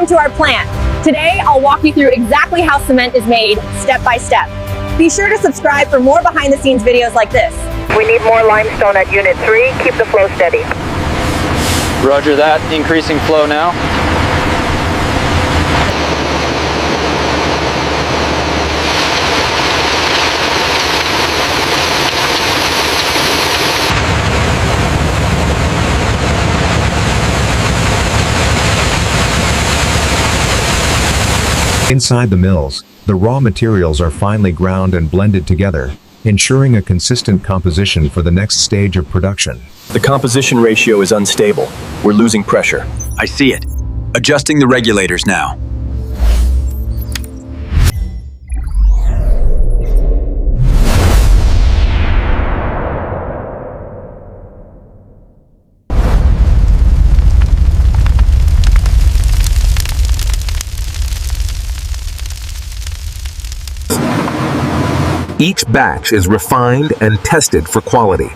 welcome to our plant. Today, I'll walk you through exactly how cement is made, step by step. Be sure to subscribe for more behind-the-scenes videos like this. We need more limestone at Unit 3. Keep the flow steady. Roger that. Increasing flow now. Inside the mills, the raw materials are finely ground and blended together, ensuring a consistent composition for the next stage of production. The composition ratio is unstable. We're losing pressure. I see it. Adjusting the regulators now. Each batch is refined and tested for quality.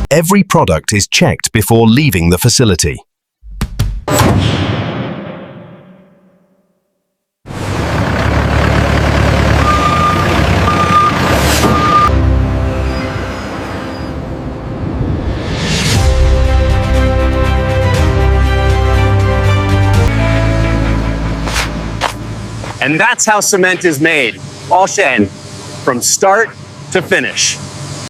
Every product is checked before leaving the facility. And that's how cement is made, all shed, from start to finish.